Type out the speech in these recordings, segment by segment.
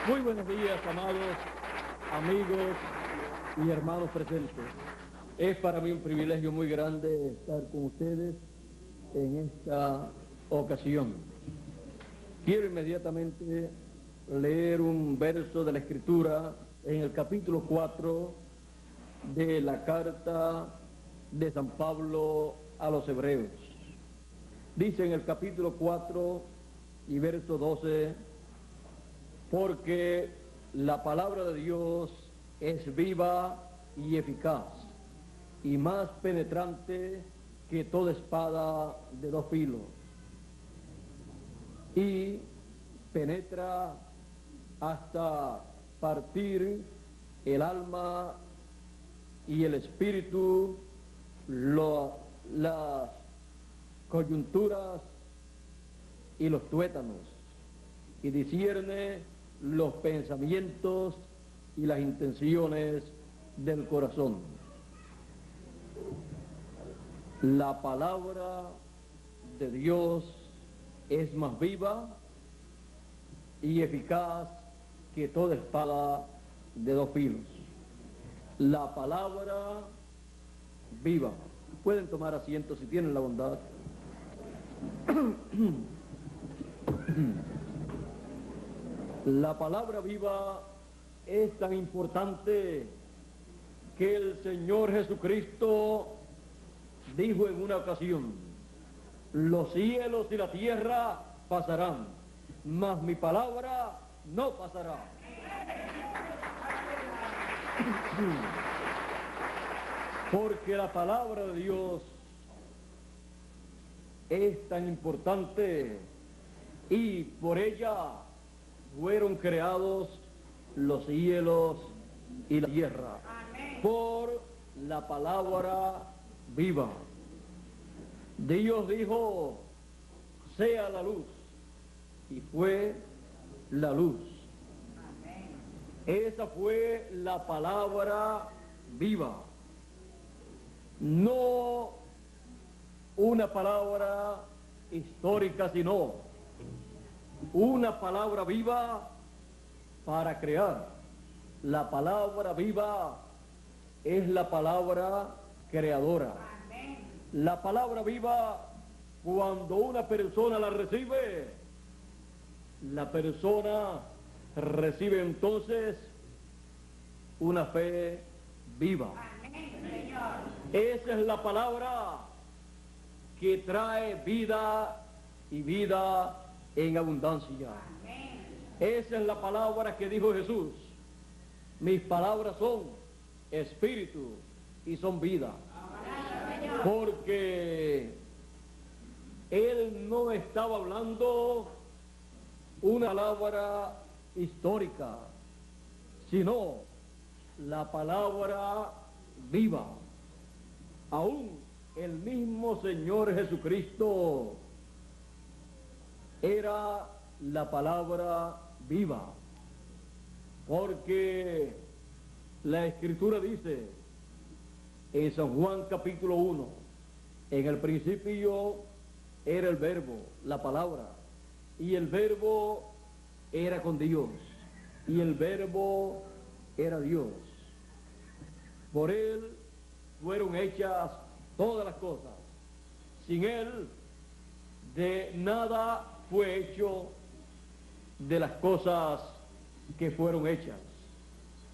Muy buenos días, amados amigos y hermanos presentes. Es para mí un privilegio muy grande estar con ustedes en esta ocasión. Quiero inmediatamente leer un verso de la Escritura en el capítulo 4 de la carta de San Pablo a los Hebreos. Dice en el capítulo 4 y verso 12: porque la palabra de Dios es viva y eficaz, y más penetrante que toda espada de dos filos, y penetra hasta partir el alma y el espíritu, las coyunturas y los tuétanos, y discierne los pensamientos y las intenciones del corazón. La palabra de Dios es más viva y eficaz que toda espada de dos filos. La palabra viva. Pueden tomar asiento si tienen la bondad. La palabra viva es tan importante que el Señor Jesucristo dijo en una ocasión: los cielos y la tierra pasarán, mas mi palabra no pasará. Porque la palabra de Dios es tan importante y por ella fueron creados los cielos y la tierra. Amén. Por la palabra viva. Dios dijo: sea la luz, y fue la luz. Amén. Esa fue la palabra viva. No una palabra histórica, sino una palabra viva para crear. La palabra viva es la palabra creadora. Amén. La palabra viva, cuando una persona la recibe, la persona recibe entonces una fe viva. Amén, Señor. Esa es la palabra que trae vida y vida en abundancia. Amén. Esa es la palabra que dijo Jesús: mis palabras son espíritu y son vida. Amén. Porque Él no estaba hablando una palabra histórica, sino la palabra viva. Aún el mismo Señor Jesucristo era la palabra viva, porque la Escritura dice en San Juan capítulo 1, en el principio era el verbo, la palabra, y el verbo era con Dios, y el verbo era Dios. Por Él fueron hechas todas las cosas. Sin Él, de nada fue hecho de las cosas que fueron hechas.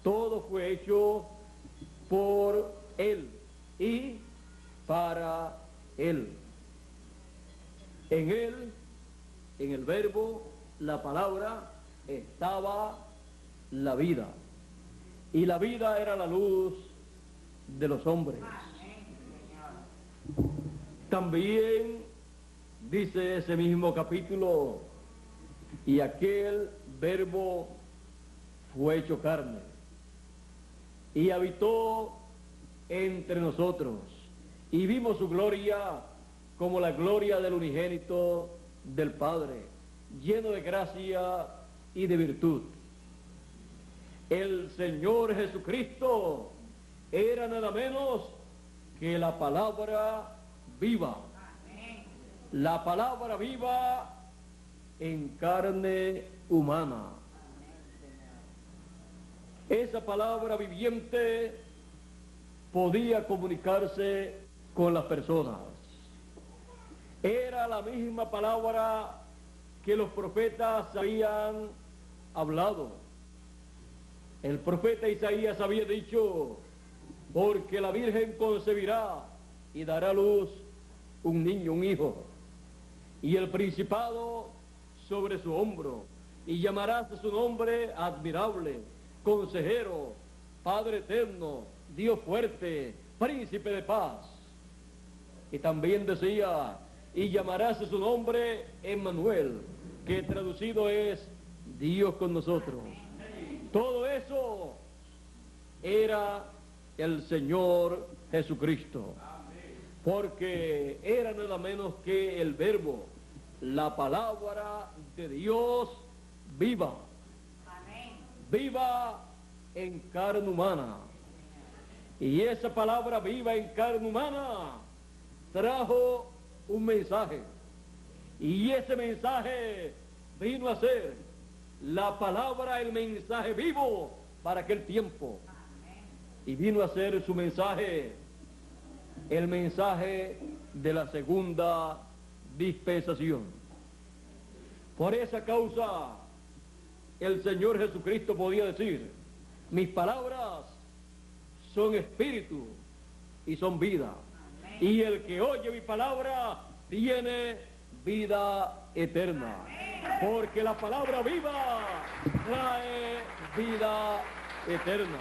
Todo fue hecho por Él y para Él. En Él, en el verbo, la palabra, estaba la vida. Y la vida era la luz de los hombres. También dice ese mismo capítulo: y aquel verbo fue hecho carne y habitó entre nosotros, y vimos su gloria como la gloria del unigénito del Padre, lleno de gracia y de virtud. El Señor Jesucristo era nada menos que la palabra viva. Amén. La palabra viva en carne humana. esa palabra viviente podía comunicarse con las personas. Era la misma palabra que los profetas habían hablado. El profeta Isaías había dicho: porque la Virgen concebirá y dará a luz un niño, un hijo, y el principado sobre su hombro, y llamarás su nombre Admirable, Consejero, Padre Eterno, Dios Fuerte, Príncipe de Paz. Y también decía: y llamarás su nombre Emmanuel, que traducido es Dios con nosotros. Todo eso era el Señor Jesucristo, porque era nada menos que el Verbo, la palabra de Dios viva, viva en carne humana. Y esa palabra viva en carne humana trajo un mensaje, y ese mensaje vino a ser la palabra, el mensaje vivo para aquel tiempo. Y vino a ser su mensaje el mensaje de la segunda dispensación. Por esa causa el Señor Jesucristo podía decir: mis palabras son espíritu y son vida, y el que oye mi palabra tiene vida eterna, porque la palabra viva trae vida eterna.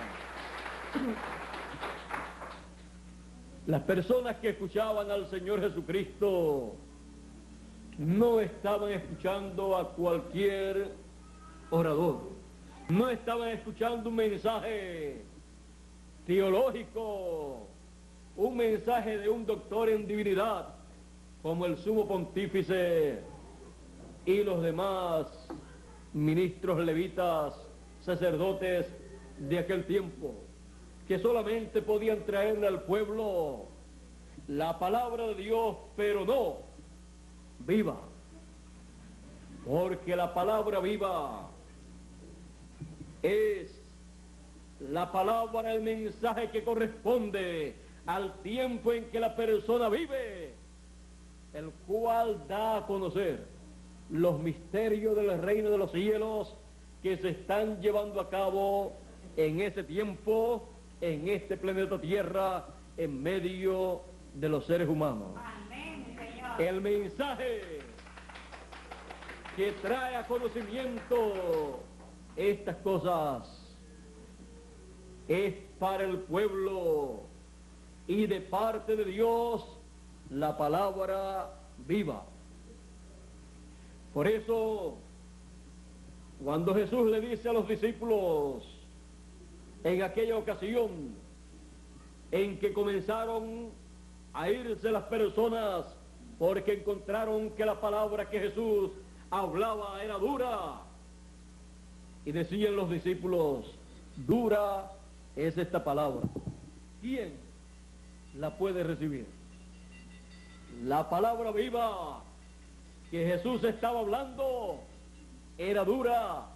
Las personas que escuchaban al Señor Jesucristo no estaban escuchando a cualquier orador, no estaban escuchando un mensaje teológico, un mensaje de un doctor en divinidad como el sumo pontífice y los demás ministros levitas, sacerdotes de aquel tiempo, que solamente podían traerle al pueblo la palabra de Dios, pero no viva, porque la palabra viva es la palabra, el mensaje que corresponde al tiempo en que la persona vive, el cual da a conocer los misterios del reino de los cielos que se están llevando a cabo en ese tiempo, en este planeta Tierra, en medio de los seres humanos. Amén, Señor. El mensaje que trae a conocimiento estas cosas es para el pueblo, y de parte de Dios la palabra viva. Por eso, cuando Jesús le dice a los discípulos en aquella ocasión en que comenzaron a irse las personas porque encontraron que la palabra que Jesús hablaba era dura, y decían los discípulos: dura es esta palabra, ¿quién la puede recibir? La palabra viva que Jesús estaba hablando era dura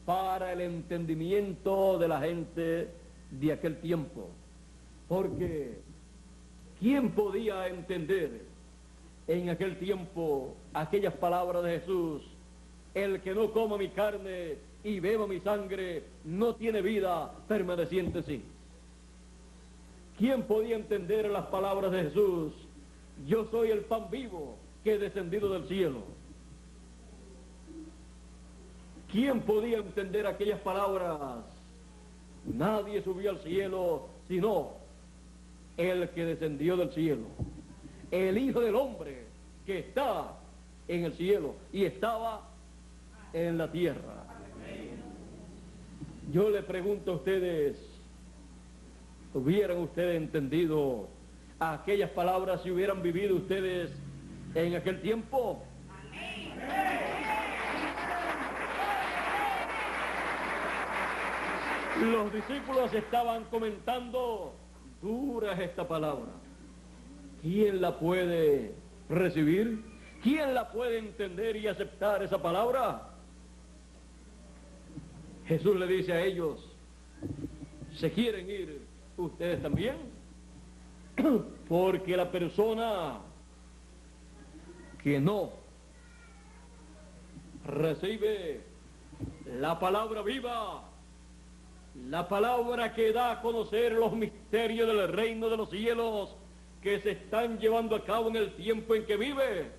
para el entendimiento de la gente de aquel tiempo, porque ¿quién podía entender en aquel tiempo aquellas palabras de Jesús? El que no coma mi carne y beba mi sangre no tiene vida permaneciente en sí. ¿Quién podía entender las palabras de Jesús? Yo soy el pan vivo que he descendido del cielo. ¿Quién podía entender aquellas palabras? Nadie subió al cielo sino el que descendió del cielo, el Hijo del Hombre que está en el cielo y estaba en la tierra. Yo le pregunto a ustedes, ¿hubieran ustedes entendido aquellas palabras si hubieran vivido ustedes en aquel tiempo? Los discípulos estaban comentando: dura es esta palabra, ¿quién la puede recibir? ¿Quién la puede entender y aceptar esa palabra? Jesús le dice a ellos: ¿Se quieren ir ustedes también? Porque la persona que no recibe la palabra viva, la palabra que da a conocer los misterios del reino de los cielos que se están llevando a cabo en el tiempo en que vive,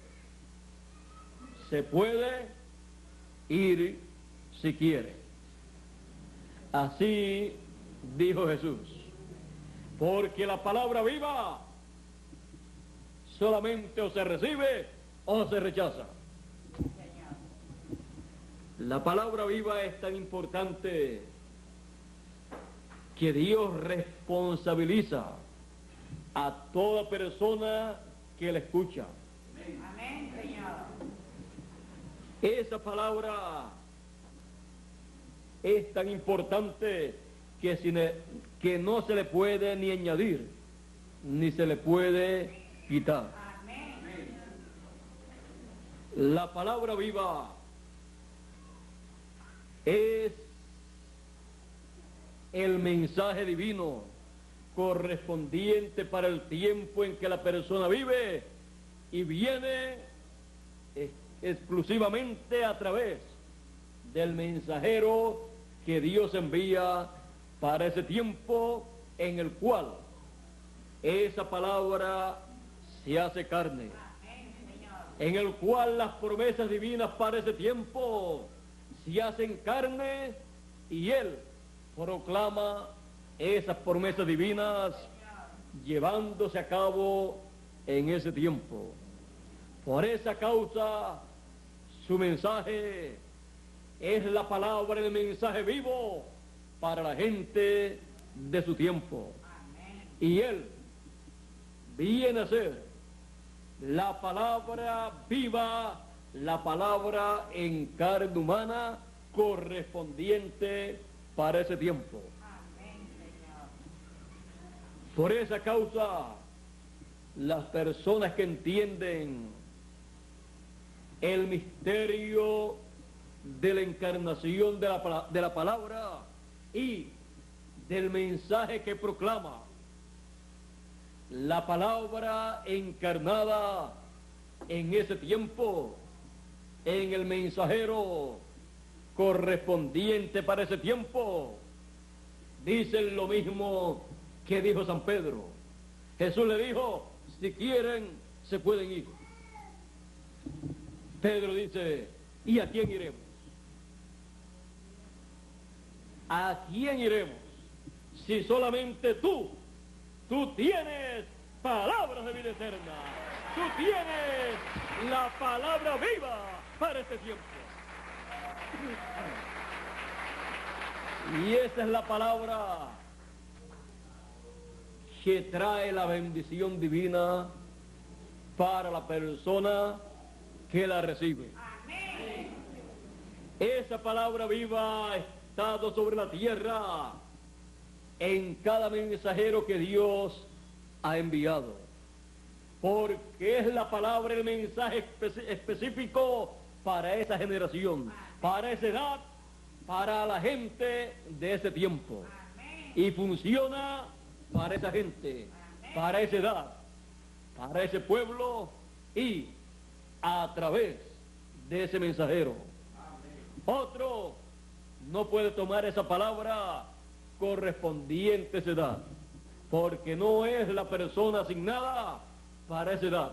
se puede ir si quiere. Así dijo Jesús, porque la palabra viva solamente o se recibe o se rechaza. La palabra viva es tan importante que Dios responsabiliza a toda persona que la escucha. Amén, Señor. Esa palabra es tan importante que no se le puede ni añadir, ni se le puede quitar. Amén. La palabra viva es el mensaje divino correspondiente para el tiempo en que la persona vive y viene exclusivamente a través del mensajero que Dios envía para ese tiempo en el cual esa palabra se hace carne, en el cual las promesas divinas para ese tiempo se hacen carne y Él proclama esas promesas divinas llevándose a cabo en ese tiempo. Por esa causa, su mensaje es la palabra, el mensaje vivo para la gente de su tiempo. Y Él viene a ser la palabra viva, la palabra en carne humana correspondiente para ese tiempo. Por esa causa, las personas que entienden el misterio de la encarnación de la palabra y del mensaje que proclama, la palabra encarnada en ese tiempo, en el mensajero correspondiente para ese tiempo, dicen lo mismo que dijo San Pedro. Jesús le dijo, si quieren, se pueden ir. Pedro dice, ¿y a quién iremos? ¿A quién iremos? Si solamente tú tienes palabras de vida eterna, tú tienes la palabra viva para este tiempo. Y esa es la palabra que trae la bendición divina para la persona que la recibe. Amén. Esa palabra viva ha estado sobre la tierra en cada mensajero que Dios ha enviado, porque es la palabra, el mensaje específico para esa generación, para esa edad, para la gente de ese tiempo. Y funciona para esa gente, para esa edad, para ese pueblo y a través de ese mensajero. Otro no puede tomar esa palabra correspondiente a esa edad, porque no es la persona asignada para esa edad.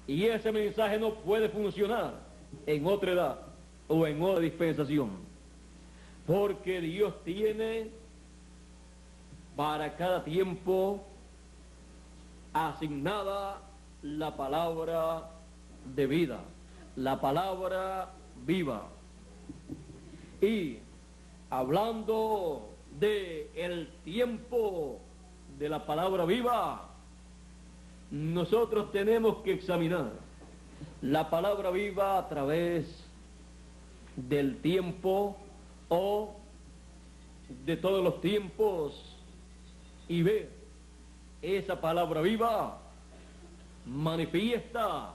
Y ese mensaje no puede funcionar en otra edad o en otra dispensación, porque Dios tiene para cada tiempo asignada la palabra de vida, la palabra viva. Y hablando de el tiempo de la palabra viva, nosotros tenemos que examinar la palabra viva a través del tiempo o de todos los tiempos y ver esa palabra viva manifiesta,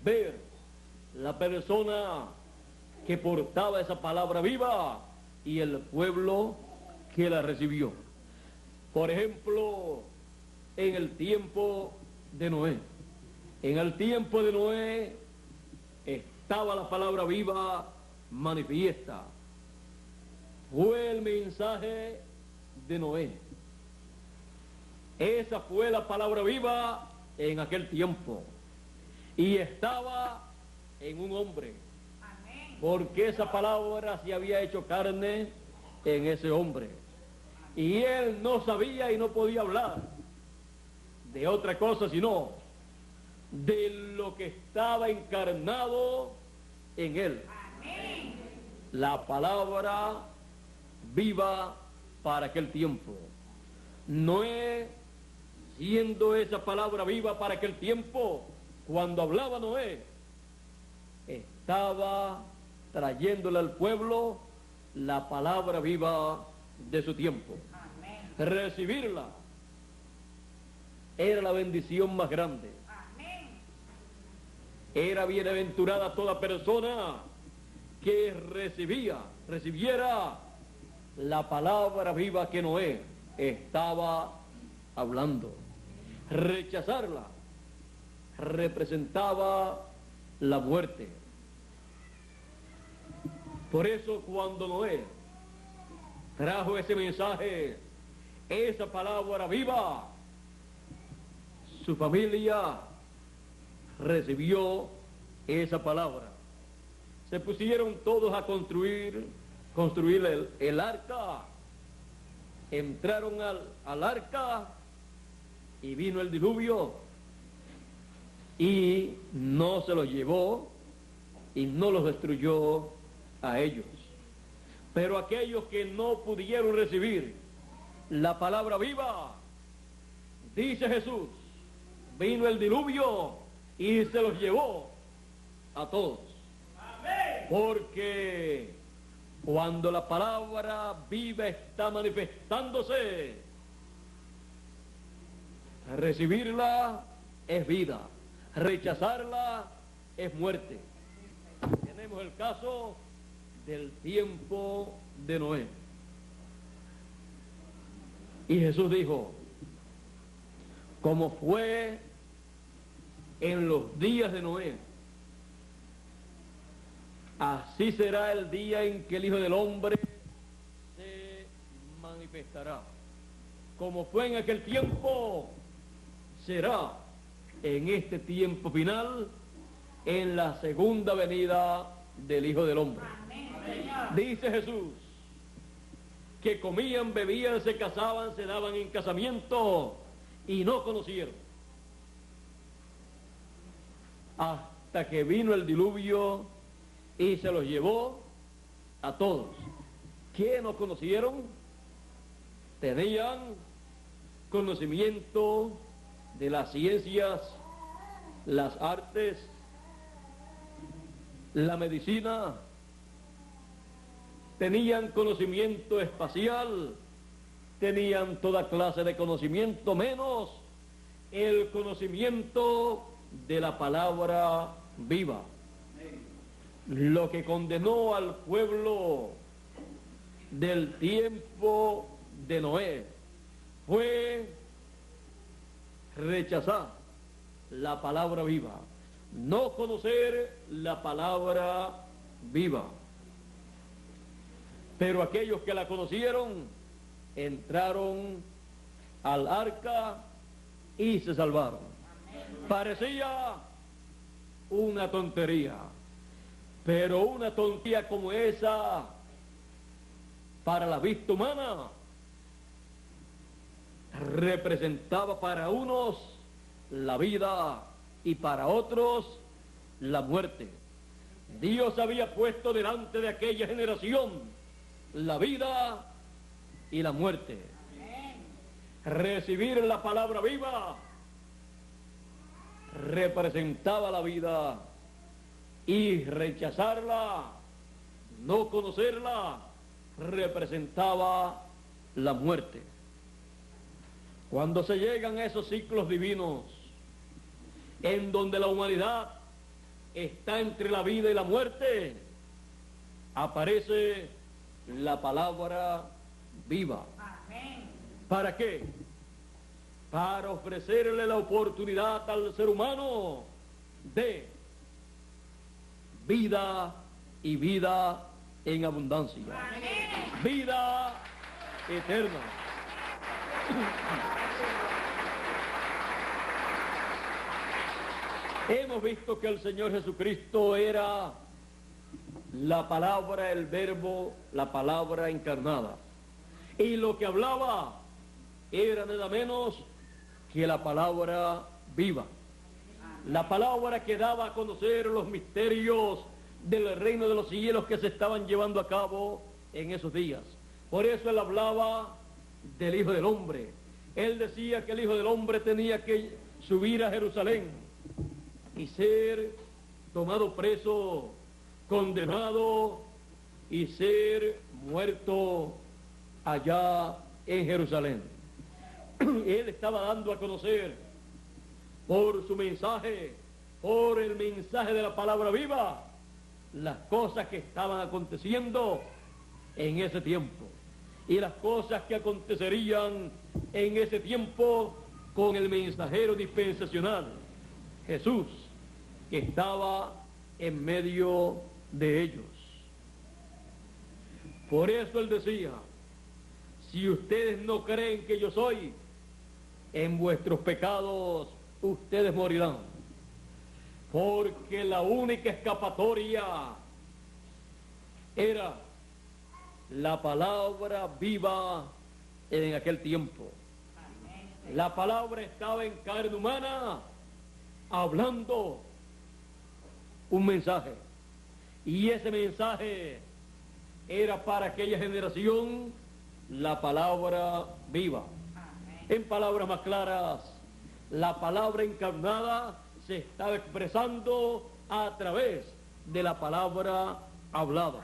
ver la persona que portaba esa palabra viva y el pueblo que la recibió. Por ejemplo, en el tiempo de Noé. En el tiempo de Noé estaba la palabra viva manifiesta. Fue el mensaje de Noé. Esa fue la palabra viva en aquel tiempo. Y estaba en un hombre. Porque esa palabra se había hecho carne en ese hombre. Y él no sabía y no podía hablar de otra cosa sino de lo que estaba encarnado en él. La palabra viva para aquel tiempo. Noé, siendo esa palabra viva para aquel tiempo, cuando hablaba Noé, estaba trayéndole al pueblo la palabra viva de su tiempo. Recibirla era la bendición más grande. Era bienaventurada toda persona que recibiera la palabra viva que Noé estaba hablando. Rechazarla representaba la muerte. Por eso cuando Noé trajo ese mensaje, esa palabra viva, su familia recibió esa palabra. Se pusieron todos a construir el arca. Entraron al arca y vino el diluvio y no se los llevó y no los destruyó a ellos. Pero aquellos que no pudieron recibir la palabra viva, dice Jesús, vino el diluvio y se los llevó a todos. Amén. Porque cuando la palabra viva está manifestándose, recibirla es vida, rechazarla es muerte. Tenemos el caso del tiempo de Noé. Y Jesús dijo, como fue en los días de Noé, así será el día en que el Hijo del Hombre se manifestará. Como fue en aquel tiempo, será en este tiempo final, en la segunda venida del Hijo del Hombre. Dice Jesús que comían, bebían, se casaban, se daban en casamiento y no conocieron. Hasta que vino el diluvio y se los llevó a todos. ¿Qué no conocieron? Tenían conocimiento de las ciencias, las artes, la medicina, tenían conocimiento espacial, tenían toda clase de conocimiento, menos el conocimiento de la palabra viva. Lo que condenó al pueblo del tiempo de Noé fue rechazar la palabra viva, no conocer la palabra viva. Pero aquellos que la conocieron entraron al arca y se salvaron. Parecía una tontería, pero una tontería como esa, para la vista humana, representaba para unos la vida y para otros la muerte. Dios había puesto delante de aquella generación la vida y la muerte. Recibir la palabra viva representaba la vida y rechazarla, no conocerla, representaba la muerte. Cuando se llegan a esos ciclos divinos en donde la humanidad está entre la vida y la muerte, aparece la palabra viva. Amén. ¿Para qué? Para ofrecerle la oportunidad al ser humano de vida y vida en abundancia. Amén. Vida eterna. Hemos visto que el Señor Jesucristo era la palabra, el verbo, la palabra encarnada. Y lo que hablaba era nada menos que la palabra viva. La palabra que daba a conocer los misterios del reino de los cielos que se estaban llevando a cabo en esos días. Por eso él hablaba del Hijo del Hombre. Él decía que el Hijo del Hombre tenía que subir a Jerusalén y ser tomado preso, condenado y ser muerto allá en Jerusalén. Él estaba dando a conocer por su mensaje, por el mensaje de la palabra viva, las cosas que estaban aconteciendo en ese tiempo y las cosas que acontecerían en ese tiempo con el mensajero dispensacional, Jesús, que estaba en medio de ellos. Por eso él decía, si ustedes no creen que yo soy, en vuestros pecados ustedes morirán. Porque la única escapatoria era la palabra viva en aquel tiempo. La palabra estaba en carne humana, hablando un mensaje. Y ese mensaje era para aquella generación la palabra viva. En palabras más claras, la palabra encarnada se estaba expresando a través de la palabra hablada.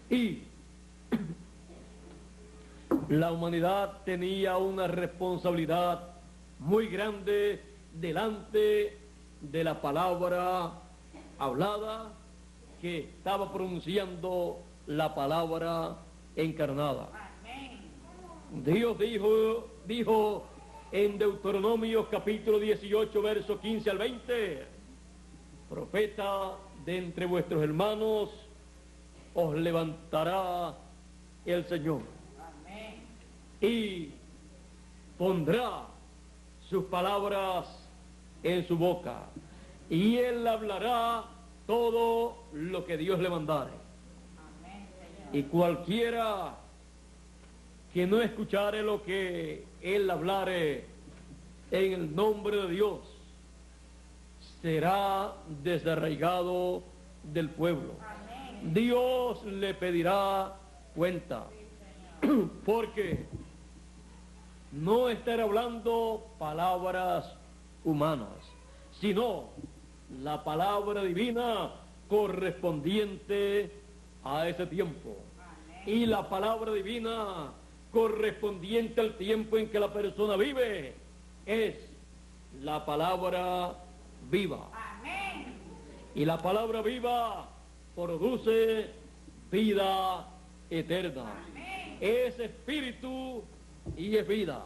Y la humanidad tenía una responsabilidad muy grande delante de la palabra hablada que estaba pronunciando la palabra encarnada. Dios dijo en Deuteronomio capítulo 18, verso 15 al 20, profeta de entre vuestros hermanos os levantará el Señor. Amén. Y pondrá sus palabras en su boca, y él hablará todo lo que Dios le mandare. Amén, Señor. Y cualquiera que no escuchare lo que él hablare en el nombre de Dios será desarraigado del pueblo. Amén. Dios le pedirá cuenta, porque no estará hablando palabras humanas, sino la palabra divina correspondiente a ese tiempo. Y la palabra divina correspondiente al tiempo en que la persona vive es la palabra viva. Amén. Y la palabra viva produce vida eterna. Amén. Es espíritu y es vida.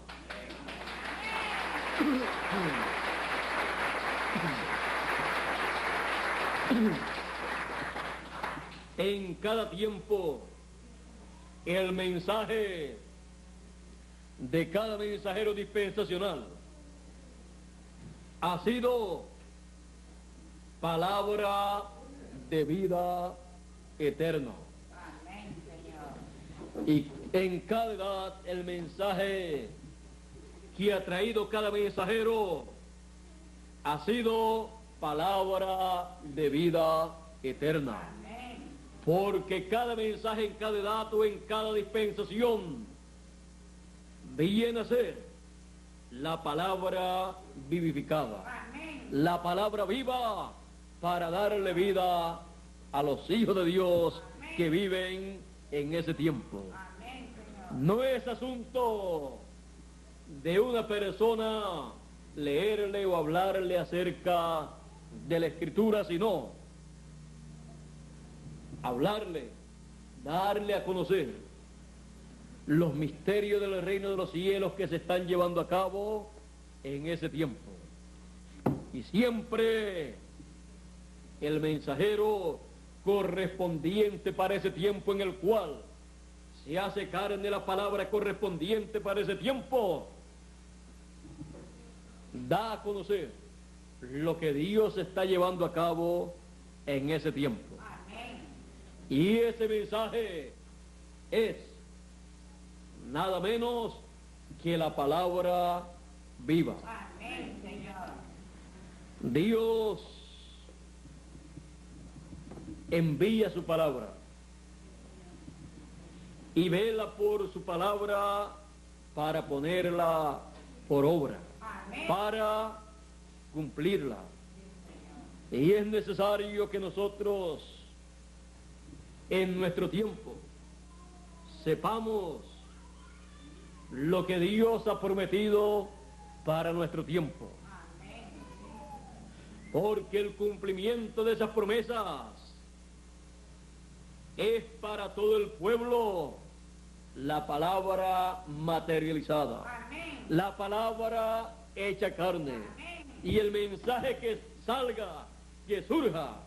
En cada tiempo, el mensaje de cada mensajero dispensacional ha sido palabra de vida eterna. Amén, Señor. Y en cada edad el mensaje que ha traído cada mensajero ha sido palabra de vida eterna. Amén. Porque cada mensaje en cada edad o en cada dispensación viene a ser la palabra vivificada, Amén. la palabra viva para darle vida a los hijos de Dios que viven en ese tiempo. Amén, Señor. No es asunto de una persona leerle o hablarle acerca de la Escritura, sino hablarle, darle a conocer los misterios del reino de los cielos que se están llevando a cabo en ese tiempo. Y siempre el mensajero correspondiente para ese tiempo en el cual se hace carne la palabra correspondiente para ese tiempo, da a conocer lo que Dios está llevando a cabo en ese tiempo. Amén. Y ese mensaje es nada menos que la palabra viva. Amén, Señor. Dios envía su palabra y vela por su palabra para ponerla por obra, Amén. para cumplirla. Y es necesario que nosotros en nuestro tiempo sepamos lo que Dios ha prometido para nuestro tiempo. Amén. Porque el cumplimiento de esas promesas es para todo el pueblo la palabra materializada, Amén. la palabra hecha carne. Amén. Y el mensaje que salga, que surja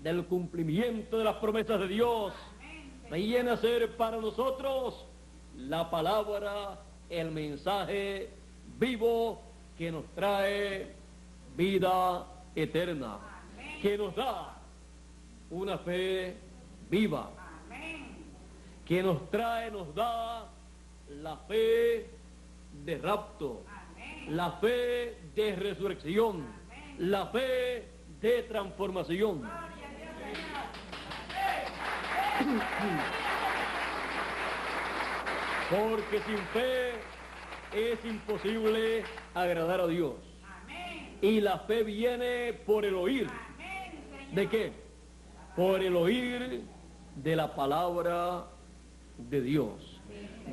del cumplimiento de las promesas de Dios, viene a ser para nosotros la palabra, el mensaje vivo que nos trae vida eterna, que nos da una fe viva, Amén. que nos da la fe de rapto, Amén. la fe de resurrección, la fe de transformación. Porque sin fe es imposible agradar a Dios. Amén. Y la fe viene por el oír. Amén, Señor. ¿De qué? Por el oír de la palabra de Dios,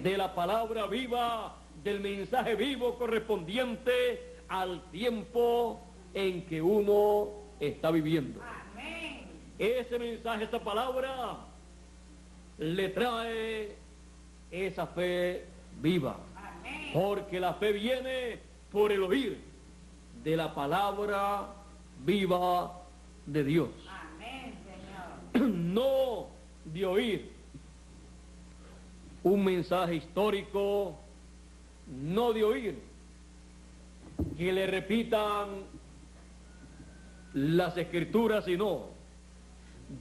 de la palabra viva, del mensaje vivo correspondiente al tiempo en que uno está viviendo. Amén. Ese mensaje, esa palabra, le trae esa fe viva. Amén. Porque la fe viene por el oír de la palabra viva de Dios. Amén, Señor. No de oír un mensaje histórico, no de oír que le repitan las escrituras, sino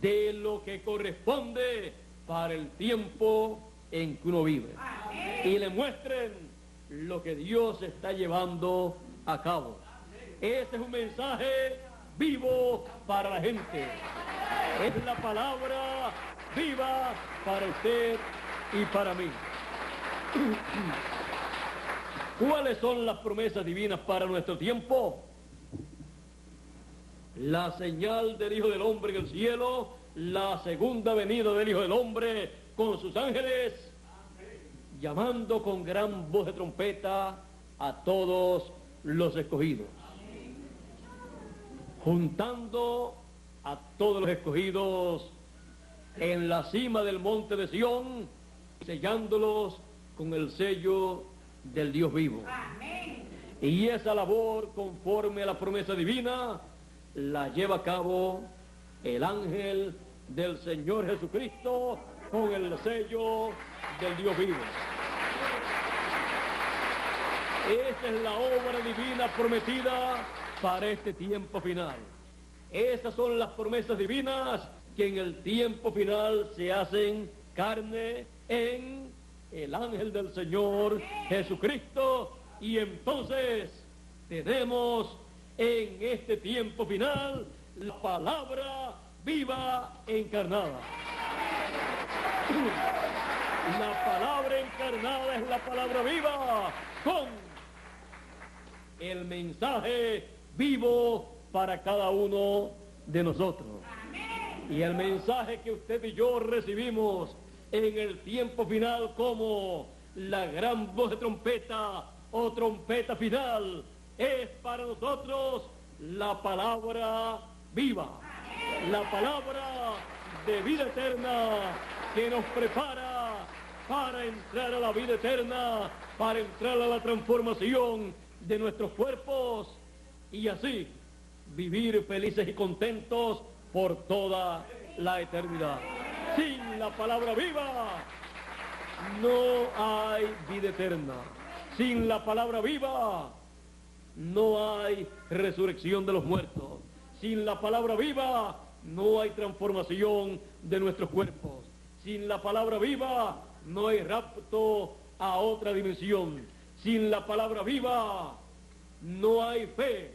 de lo que corresponde para el tiempo en que uno vive. Amén. Y le muestren lo que Dios está llevando a cabo. Ese es un mensaje vivo para la gente. Es la palabra viva para usted y para mí. ¿Cuáles son las promesas divinas para nuestro tiempo? La señal del Hijo del Hombre en el cielo, la segunda venida del Hijo del Hombre con sus ángeles, llamando con gran voz de trompeta a todos los escogidos, juntando a todos los escogidos en la cima del monte de Sión, sellándolos con el sello del Dios vivo. Amén. Y esa labor, conforme a la promesa divina, la lleva a cabo el ángel del Señor Jesucristo con el sello del Dios vivo. Esa es la obra divina prometida para este tiempo final. Esas son las promesas divinas que en el tiempo final se hacen carne en el ángel del Señor Jesucristo. Y entonces tenemos en este tiempo final la palabra viva encarnada. La palabra encarnada es la palabra viva con el mensaje vivo para cada uno de nosotros. Y el mensaje que usted y yo recibimos en el tiempo final como la gran voz de trompeta o trompeta final es para nosotros la palabra viva, la palabra de vida eterna que nos prepara para entrar a la vida eterna, para entrar a la transformación de nuestros cuerpos y así vivir felices y contentos por toda la eternidad. Sin la palabra viva no hay vida eterna. Sin la palabra viva no hay resurrección de los muertos. Sin la palabra viva no hay transformación de nuestros cuerpos. Sin la palabra viva no hay rapto a otra dimensión. Sin la palabra viva no hay fe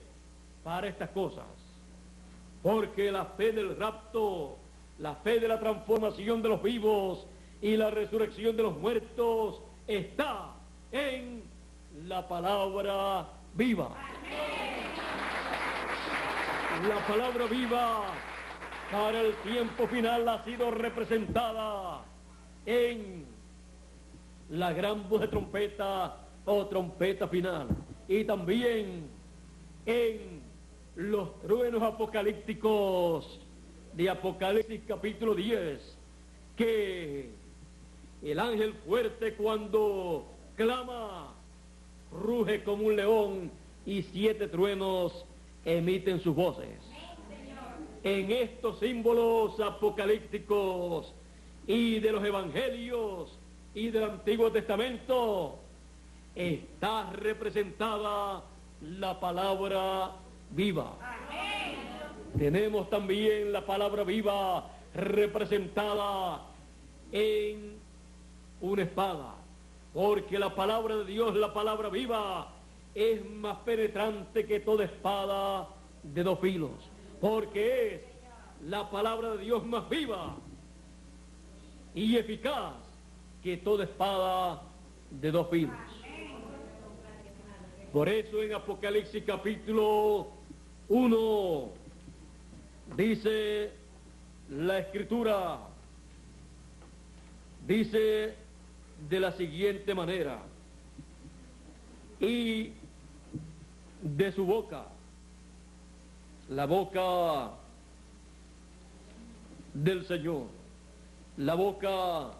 para estas cosas. Porque la fe del rapto, la fe de la transformación de los vivos y la resurrección de los muertos está en la palabra viva. La palabra viva para el tiempo final ha sido representada en la gran voz de trompeta o trompeta final y también en los truenos apocalípticos de Apocalipsis capítulo 10, que el ángel fuerte cuando clama ruge como un león y 7 truenos emiten sus voces. En estos símbolos apocalípticos y de los evangelios y del Antiguo Testamento está representada la palabra viva. Tenemos también la palabra viva representada en una espada, porque la palabra de Dios, la palabra viva, es más penetrante que toda espada de 2 filos, porque es la palabra de Dios más viva y eficaz que toda espada de 2 filos. Por eso en Apocalipsis capítulo 1 dice la Escritura, dice de la siguiente manera: y de su boca, la boca del Señor, la boca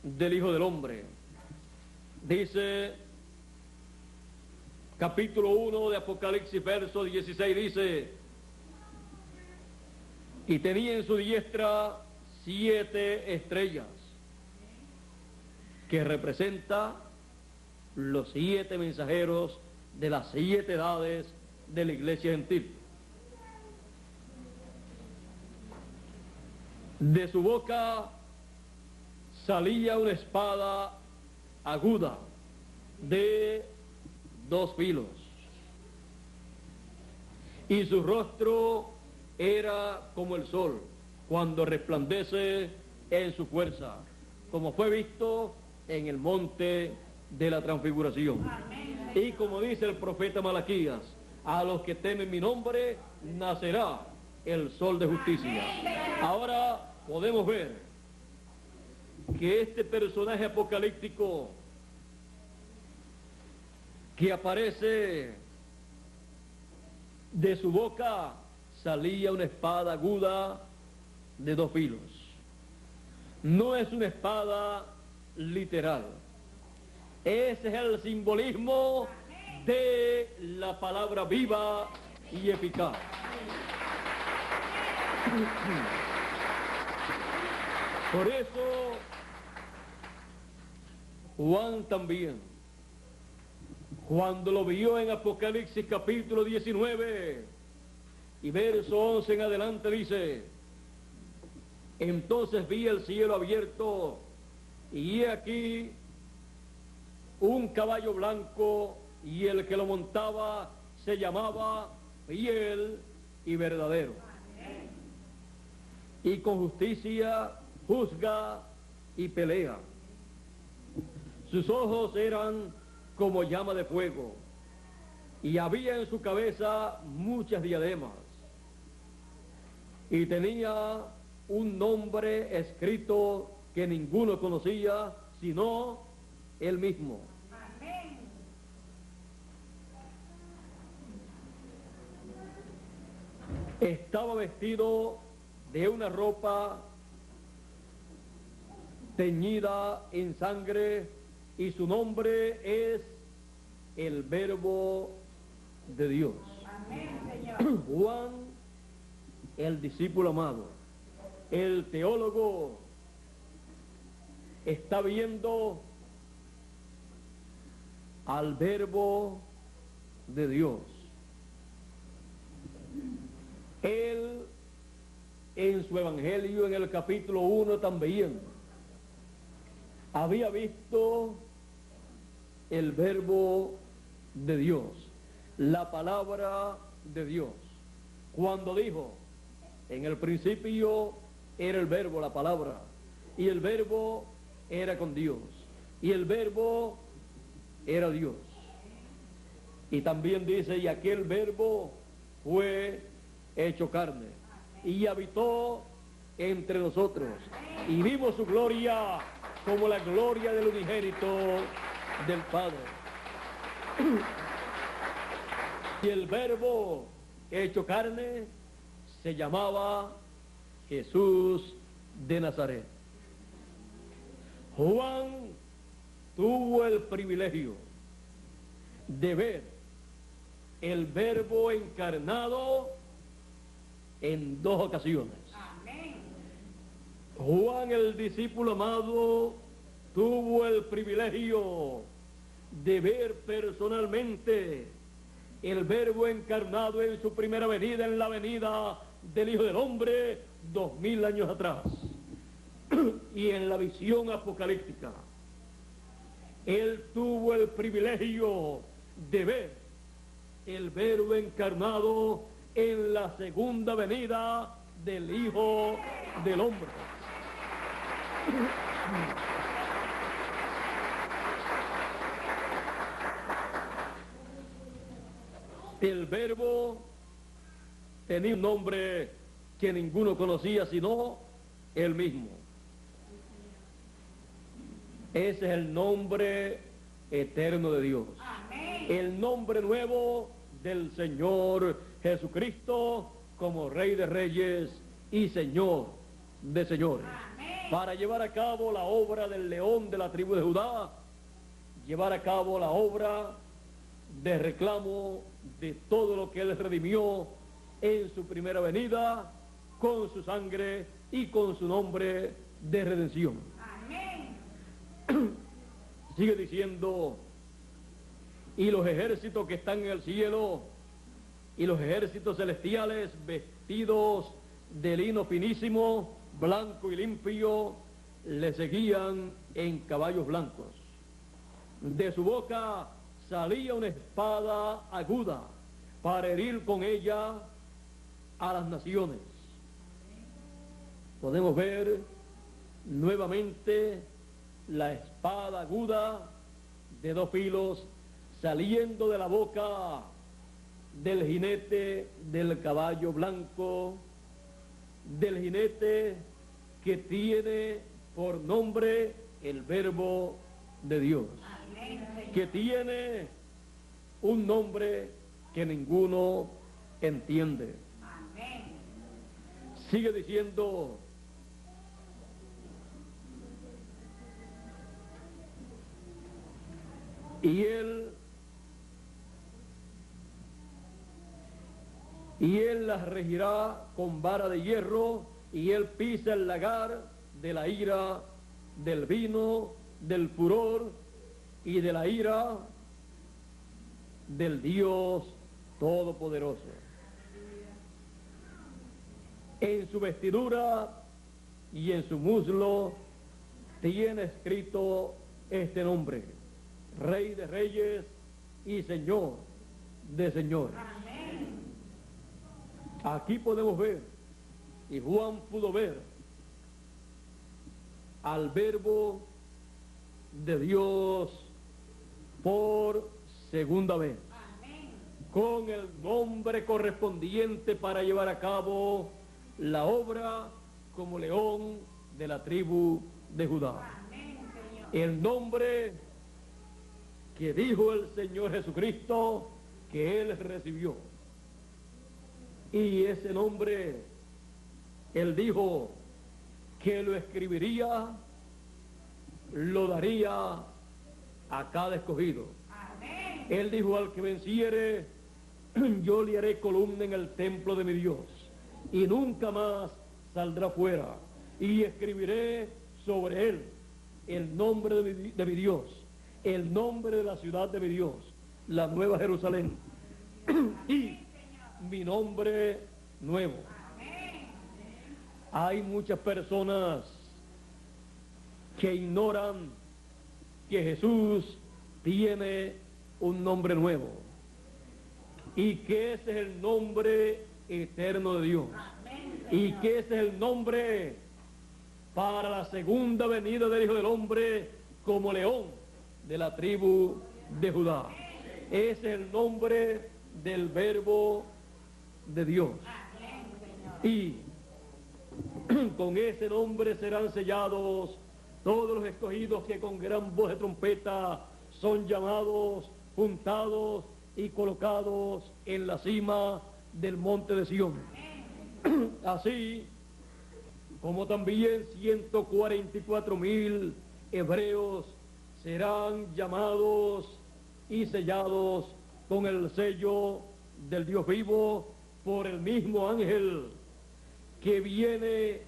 del Hijo del Hombre, dice capítulo 1 de Apocalipsis, verso 16, dice: y tenía en su diestra 7 estrellas, que representa los 7 mensajeros de las 7 edades de la iglesia gentil. De su boca salía una espada aguda de 2 filos, y su rostro era como el sol cuando resplandece en su fuerza, como fue visto en el monte de la transfiguración. Y como dice el profeta Malaquías: a los que temen mi nombre nacerá el sol de justicia. Ahora podemos ver que este personaje apocalíptico que aparece, de su boca salía una espada aguda de 2 filos. No es una espada literal. Ese es el simbolismo de la palabra viva y eficaz. Por eso Juan también, cuando lo vio en Apocalipsis capítulo 19 y verso 11 en adelante, dice: entonces vi el cielo abierto y he aquí un caballo blanco, y el que lo montaba se llamaba Fiel y Verdadero, y con justicia juzga y pelea. Sus ojos eran como llama de fuego, y había en su cabeza muchas diademas, y tenía un nombre escrito que ninguno conocía sino él mismo. Estaba vestido de una ropa teñida en sangre, y su nombre es el Verbo de Dios. Amén, Señor. Juan, el discípulo amado, el teólogo, está viendo al Verbo de Dios. Él, en su evangelio, en el capítulo 1 también, había visto el Verbo de Dios, la palabra de Dios, cuando dijo: en el principio era el Verbo, la palabra, y el Verbo era con Dios, y el Verbo era Dios. Y también dice: y aquel Verbo fue hecho carne y habitó entre nosotros, y vimos su gloria como la gloria del unigénito del Padre. Y el Verbo hecho carne se llamaba Jesús de Nazaret. Juan tuvo el privilegio de ver el Verbo encarnado en 2 ocasiones. Amén. Juan, el discípulo amado, tuvo el privilegio de ver personalmente el Verbo encarnado en su primera venida, en la venida del Hijo del Hombre, 2000 años atrás, y en la visión apocalíptica. Él tuvo el privilegio de ver el Verbo encarnado en la segunda venida del Hijo del Hombre. El Verbo tenía un nombre que ninguno conocía sino él mismo. Ese es el nombre eterno de Dios. Amén. El nombre nuevo del Señor Jesucristo como Rey de Reyes y Señor de Señores. Amén. Para llevar a cabo la obra del león de la tribu de Judá, llevar a cabo la obra de reclamo de todo lo que Él redimió en su primera venida, con su sangre y con su nombre de redención. Amén. Sigue diciendo: y los ejércitos que están en el cielo y los ejércitos celestiales, vestidos de lino finísimo, blanco y limpio, le seguían en caballos blancos. De su boca salía una espada aguda para herir con ella a las naciones. Podemos ver nuevamente la espada aguda de 2 filos saliendo de la boca del jinete del caballo blanco, del jinete que tiene por nombre el Verbo de Dios, Amén, Señor. que tiene un nombre que ninguno entiende. Amén. Sigue diciendo: y él las regirá con vara de hierro, y él pisa el lagar de la ira, del vino, del furor y de la ira del Dios Todopoderoso. En su vestidura y en su muslo tiene escrito este nombre: Rey de Reyes y Señor de Señores. Amén. Aquí podemos ver, y Juan pudo ver, al Verbo de Dios por segunda vez, Amén. con el nombre correspondiente para llevar a cabo la obra como león de la tribu de Judá. Amén, Señor. El nombre que dijo el Señor Jesucristo que Él recibió. Y ese nombre, Él dijo que lo escribiría lo daría a cada escogido. Amén. Él dijo: al que venciere, yo le haré columna en el templo de mi Dios, y nunca más saldrá fuera, y escribiré sobre él el nombre de mi Dios, el nombre de la ciudad de mi Dios, la nueva Jerusalén, y mi nombre nuevo. Hay muchas personas que ignoran que Jesús tiene un nombre nuevo y que ese es el nombre eterno de Dios y que ese es el nombre para la segunda venida del Hijo del Hombre como león de la tribu de Judá. Ese es el nombre del Verbo de Dios. Y con ese nombre serán sellados todos los escogidos que con gran voz de trompeta son llamados, juntados y colocados en la cima del monte de Sión. Así como también 144,000 hebreos serán llamados y sellados con el sello del Dios vivo por el mismo ángel que viene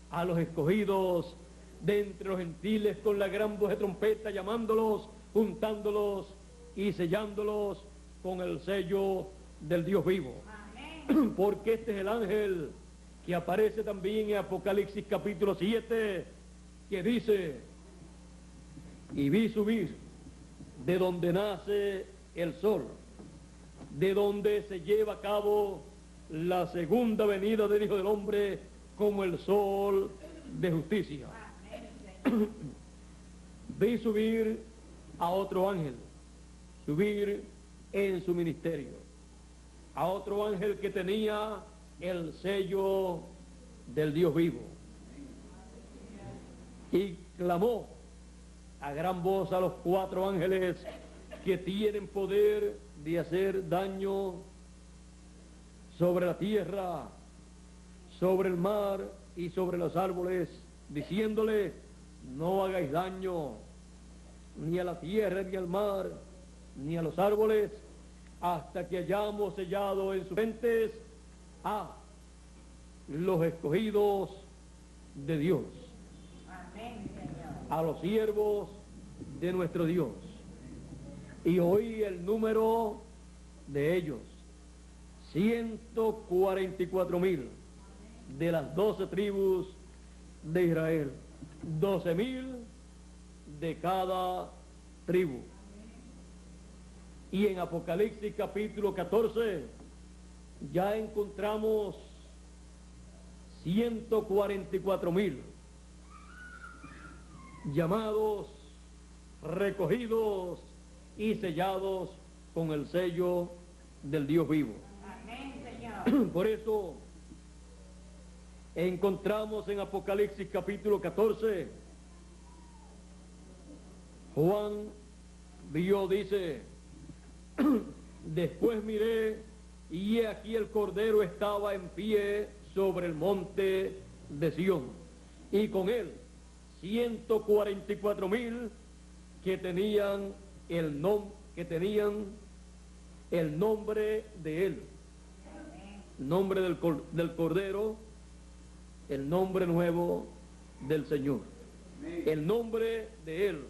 a los escogidos de entre los gentiles con la gran voz de trompeta, llamándolos, juntándolos y sellándolos con el sello del Dios vivo. Amén. Porque este es el ángel que aparece también en Apocalipsis capítulo 7, que dice: y vi subir de donde nace el sol, de donde se lleva a cabo la segunda venida del Hijo del Hombre como el sol de justicia. Vi subir a otro ángel, subir en su ministerio, a otro ángel que tenía el sello del Dios vivo, y clamó a gran voz a los 4 ángeles que tienen poder de hacer daño sobre la tierra, sobre el mar y sobre los árboles, diciéndole: no hagáis daño ni a la tierra, ni al mar, ni a los árboles, hasta que hayamos sellado en sus frentes a los escogidos de Dios. Amén, Señor. A los siervos de nuestro Dios. Y oí el número de ellos: 144,000 de las 12 tribus de Israel, 12,000 de cada tribu. Y en Apocalipsis capítulo 14 ya encontramos 144,000 llamados, recogidos y sellados con el sello del Dios vivo. Amén, Señor. Por eso encontramos en Apocalipsis capítulo 14, Juan vio, dice: después miré y he aquí el Cordero estaba en pie sobre el monte de Sión, y con él 144,000 que tenían el nombre de él, nombre del Cordero, el nombre nuevo del Señor, el nombre de él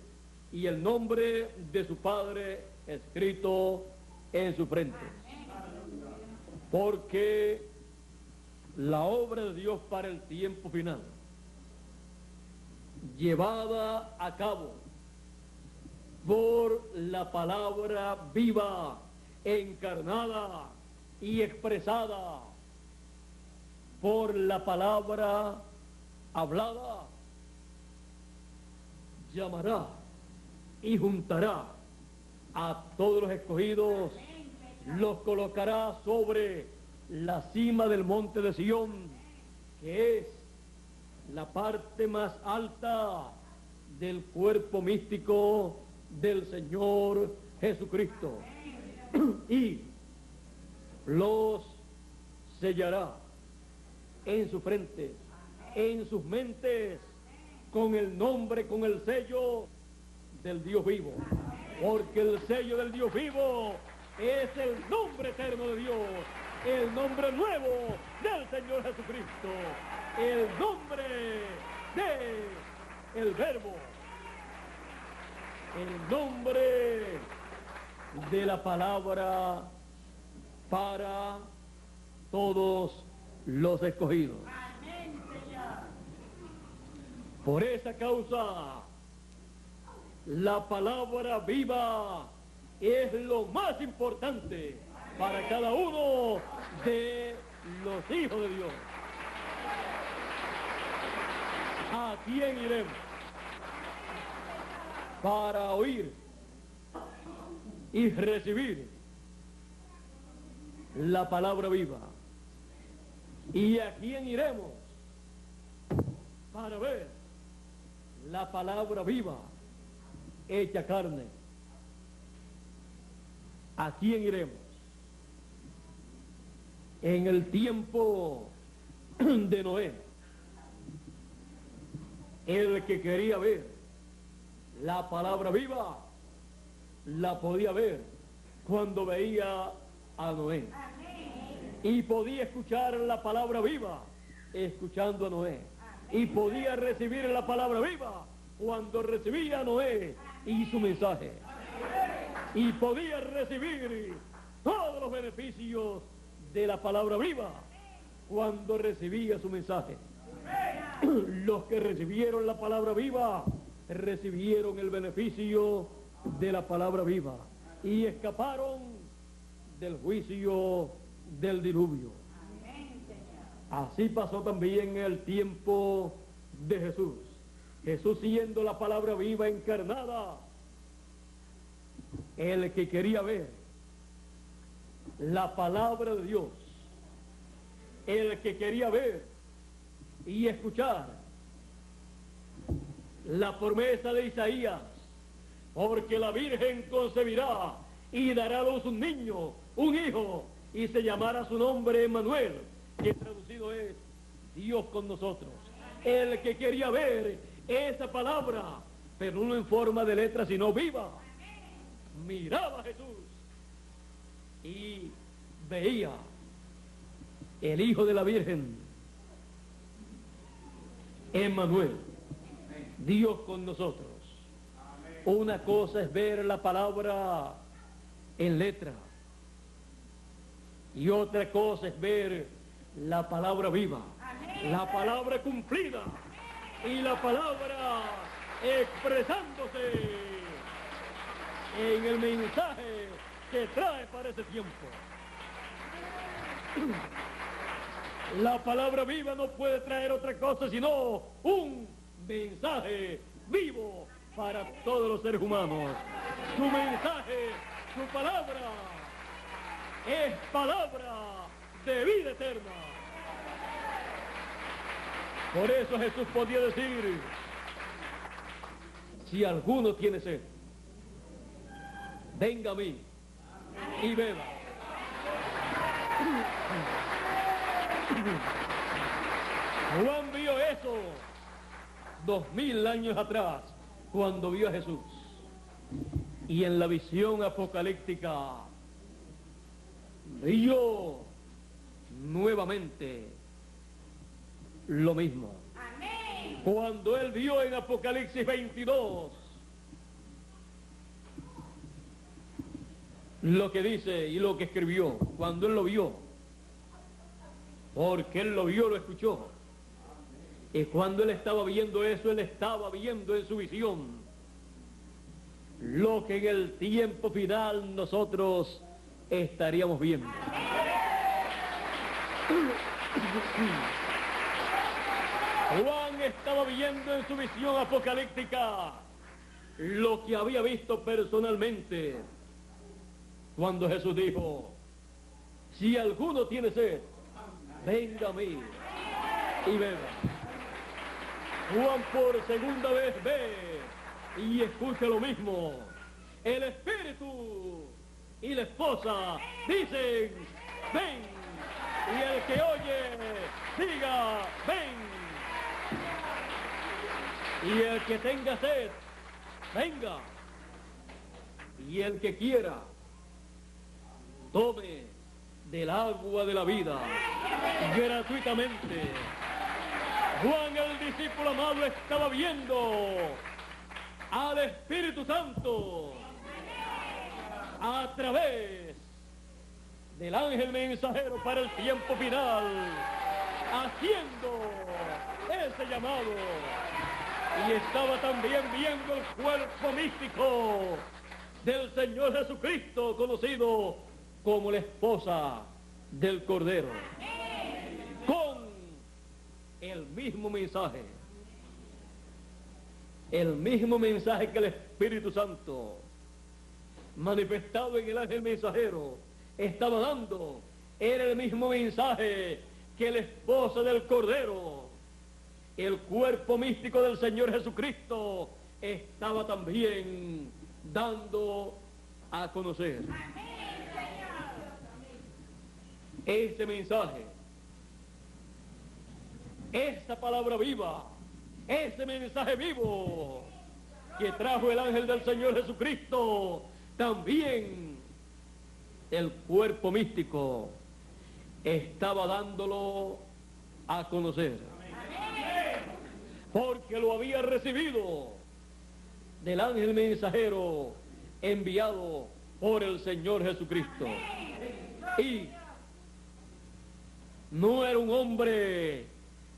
y el nombre de su Padre escrito en su frente. Porque la obra de Dios para el tiempo final, llevada a cabo por la palabra viva, encarnada y expresada por la palabra hablada, llamará y juntará a todos los escogidos, los colocará sobre la cima del monte de Sión, que es la parte más alta del cuerpo místico del Señor Jesucristo, y los sellará en su frente, en sus mentes, con el nombre, con el sello del Dios vivo. Porque el sello del Dios vivo es el nombre eterno de Dios, el nombre nuevo del Señor Jesucristo, el nombre de el Verbo, el nombre de la palabra para todos los escogidos. Amén, Señor. Por esa causa, la palabra viva es lo más importante para cada uno de los hijos de Dios. ¿A quién iremos? Para oír y recibir la palabra viva. ¿Y a quién iremos? Para ver la palabra viva hecha carne. ¿A quién iremos? En el tiempo de Noé, el que quería ver la palabra viva, la podía ver cuando veía a Noé. Y podía escuchar la palabra viva escuchando a Noé. Y podía recibir la palabra viva cuando recibía a Noé y su mensaje. Y podía recibir todos los beneficios de la palabra viva cuando recibía su mensaje. Los que recibieron la palabra viva recibieron el beneficio de la palabra viva y escaparon del juicio del diluvio. Así pasó también en el tiempo de Jesús. Jesús siendo la palabra viva encarnada, el que quería ver la palabra de Dios, el que quería ver y escuchar la promesa de Isaías, porque la Virgen concebirá y dará a luz un niño, un hijo, y se llamará su nombre Emmanuel, que traducido es Dios con nosotros. El que quería ver esa palabra, pero no en forma de letra, sino viva, miraba a Jesús y veía el Hijo de la Virgen, Emmanuel, Dios con nosotros. Una cosa es ver la palabra en letra y otra cosa es ver la palabra viva, la palabra cumplida y la palabra expresándose en el mensaje que trae para ese tiempo. La palabra viva no puede traer otra cosa sino un mensaje vivo para todos los seres humanos. Su mensaje, su palabra, es palabra de vida eterna. Por eso Jesús podía decir, si alguno tiene sed, venga a mí y beba. Juan vio eso 2000 años atrás, cuando vio a Jesús. Y en la visión apocalíptica vio nuevamente lo mismo. Amén. Cuando él vio en Apocalipsis 22 lo que dice y lo que escribió, cuando él lo vio, porque él lo vio, lo escuchó, y cuando él estaba viendo eso, él estaba viendo en su visión lo que en el tiempo final nosotros estaríamos viendo. Juan estaba viendo en su visión apocalíptica lo que había visto personalmente cuando Jesús dijo, si alguno tiene sed, venga a mí y beba. Juan por segunda vez ve y escucha lo mismo. El Espíritu y la esposa dicen, ven. Y el que oye, diga, ven. Y el que tenga sed, venga. Y el que quiera, tome del agua de la vida gratuitamente. Juan, el discípulo amado, estaba viendo al Espíritu Santo a través del ángel mensajero para el tiempo final, haciendo ese llamado. Y estaba también viendo el cuerpo místico del Señor Jesucristo, conocido como la esposa del Cordero, con el mismo mensaje que el Espíritu Santo, manifestado en el ángel mensajero, estaba dando. Era el mismo mensaje que la esposa del Cordero, el cuerpo místico del Señor Jesucristo, estaba también dando a conocer. Ese mensaje, esa palabra viva, ese mensaje vivo que trajo el ángel del Señor Jesucristo, también el cuerpo místico estaba dándolo a conocer, porque lo había recibido del ángel mensajero enviado por el Señor Jesucristo. Y no era un hombre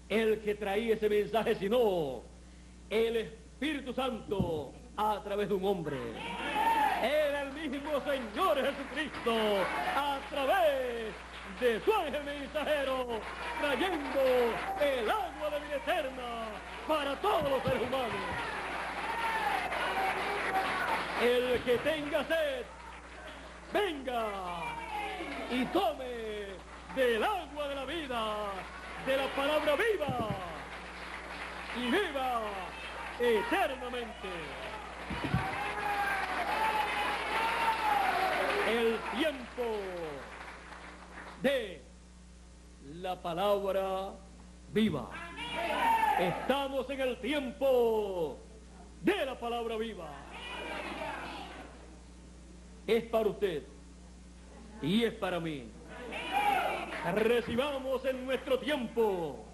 el que traía ese mensaje, sino el Espíritu Santo a través de un hombre. Era el mismo Señor Jesucristo a través de su ángel mensajero, trayendo el agua de vida eterna para todos los seres humanos. El que tenga sed, venga y tome del agua de la vida, de la palabra viva, y viva eternamente. El tiempo de la palabra viva. Estamos en el tiempo de la palabra viva. Es para usted y es para mí. Recibamos en nuestro tiempo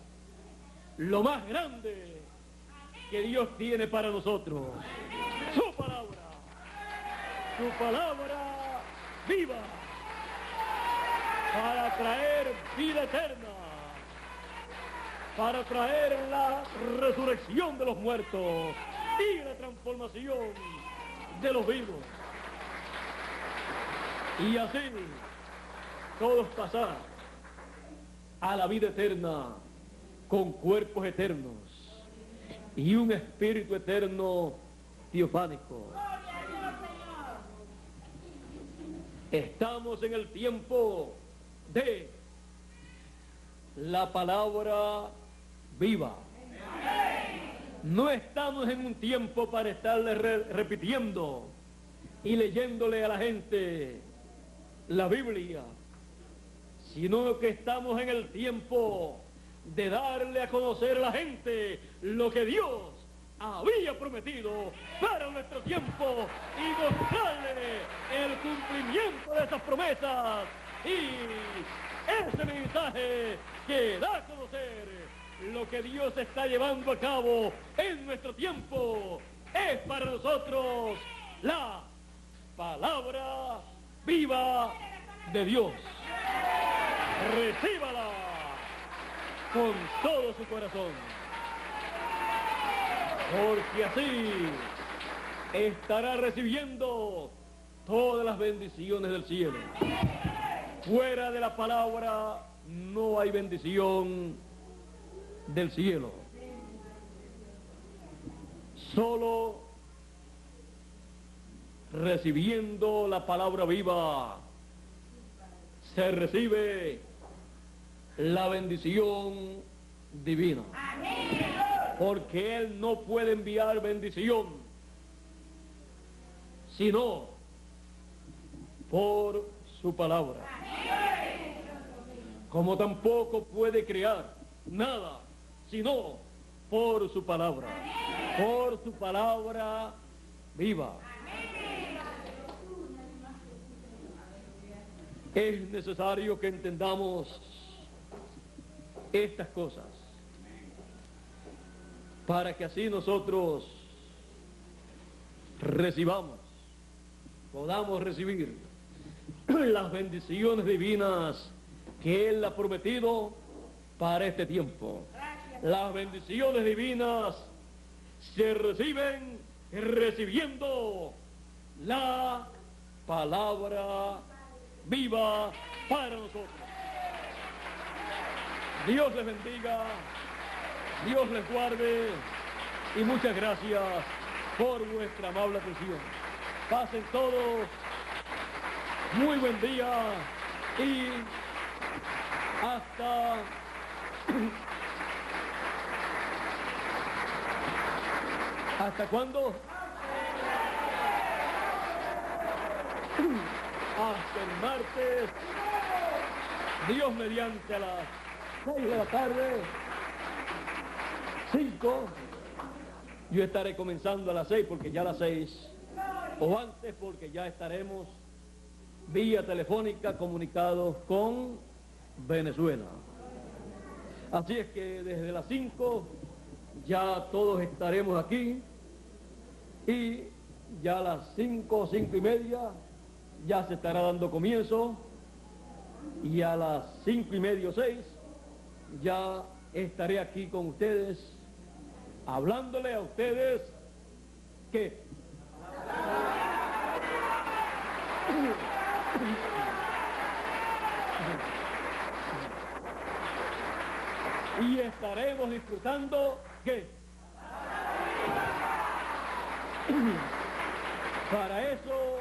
lo más grande que Dios tiene para nosotros. Su palabra viva, para traer vida eterna, para traer la resurrección de los muertos y la transformación de los vivos. Y así todos pasar a la vida eterna con cuerpos eternos y un espíritu eterno teofánico. Estamos en el tiempo de la palabra viva. No estamos en un tiempo para estarle repitiendo y leyéndole a la gente la Biblia, sino que estamos en el tiempo de darle a conocer a la gente lo que Dios había prometido para nuestro tiempo y mostrarle el cumplimiento de esas promesas. Y ese mensaje que da a conocer lo que Dios está llevando a cabo en nuestro tiempo es para nosotros la palabra viva de Dios. Recíbala con todo su corazón, porque así estará recibiendo todas las bendiciones del cielo. Fuera de la palabra no hay bendición del cielo. Solo recibiendo la palabra viva se recibe la bendición divina. Porque Él no puede enviar bendición sino por su palabra. Como tampoco puede crear nada sino por su palabra viva. Es necesario que entendamos estas cosas para que así nosotros podamos recibir las bendiciones divinas que Él ha prometido para este tiempo. Las bendiciones divinas se reciben recibiendo la palabra viva para nosotros. Dios les bendiga, Dios les guarde y muchas gracias por vuestra amable atención. Pasen todos muy buen día y ¿hasta cuándo? Hasta el martes, Dios mediante, a las 6 de la tarde, 5, yo estaré comenzando a las 6 porque ya a las 6, o antes porque ya estaremos vía telefónica comunicados con Venezuela. Así es que desde las 5 ya todos estaremos aquí y ya a las 5, 5 y media ya se estará dando comienzo y a las 5 y media o 6 ya estaré aquí con ustedes hablándole a ustedes que y estaremos disfrutando que para eso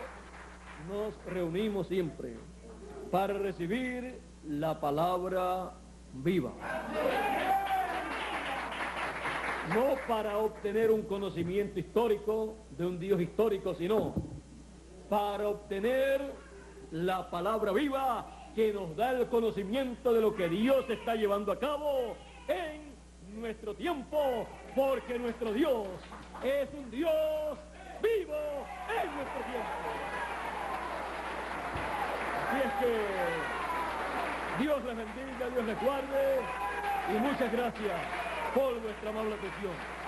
nos reunimos siempre, para recibir la palabra viva, no para obtener un conocimiento histórico de un Dios histórico, sino para obtener la palabra viva que nos da el conocimiento de lo que Dios está llevando a cabo en nuestro tiempo, porque nuestro Dios es un Dios vivo en nuestro tiempo. Así es que Dios les bendiga, Dios les guarde y muchas gracias por vuestra amable atención.